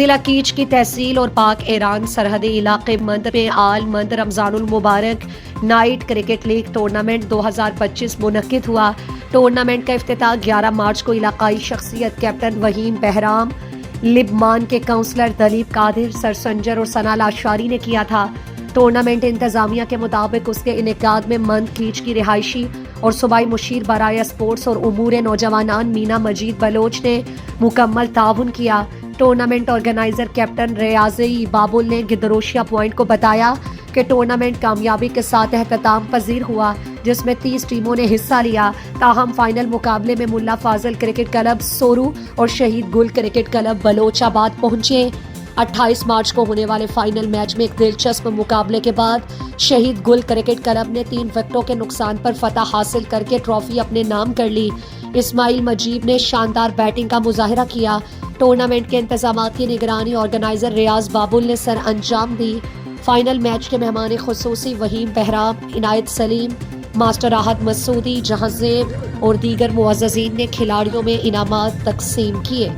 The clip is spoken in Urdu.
ضلع کیچ کی تحصیل اور پاک ایران سرحدی علاقے مند میں آل مند رمضان المبارک نائٹ کرکٹ لیگ ٹورنامنٹ 2025 منعقد ہوا۔ ٹورنامنٹ کا افتتاح 11 مارچ کو علاقائی شخصیت کیپٹن وحیم بہرام، لبمان کے کونسلر دلیپ قادر، سر سنجر اور ثنا لاشاری نے کیا تھا۔ ٹورنامنٹ انتظامیہ کے مطابق اس کے انعقاد میں مند کیچ کی رہائشی اور صوبائی مشیر برائے اسپورٹس اور امور نوجوانان مینا مجید بلوچ نے مکمل تعاون کیا۔ ٹورنامنٹ آرگنائزر کیپٹن ریاضی بابل نے گدروشیا پوائنٹ کو بتایا کہ ٹورنامنٹ کامیابی کے ساتھ اختتام پذیر ہوا، جس میں 30 ٹیموں نے حصہ لیا۔ تاہم فائنل مقابلے میں ملا فاضل کرکٹ کلب سورو اور شہید گل کرکٹ کلب بلوچ آباد پہنچے۔ 28 مارچ کو ہونے والے فائنل میچ میں ایک دلچسپ مقابلے کے بعد شہید گل کرکٹ کلب نے 3 وکٹوں کے نقصان پر فتح حاصل کر کے ٹرافی اپنے نام کر لی۔ اسماعیل مجیب نے شاندار بیٹنگ کا مظاہرہ کیا۔ ٹورنامنٹ کے انتظامات کی نگرانی آرگنائزر ریاض بابل نے سر انجام دی۔ فائنل میچ کے مہمان خصوصی وحیم بہرام، عنایت سلیم، ماسٹر احد مسعودی، جہاں زیب اور دیگر معززین نے کھلاڑیوں میں انعامات تقسیم کیے۔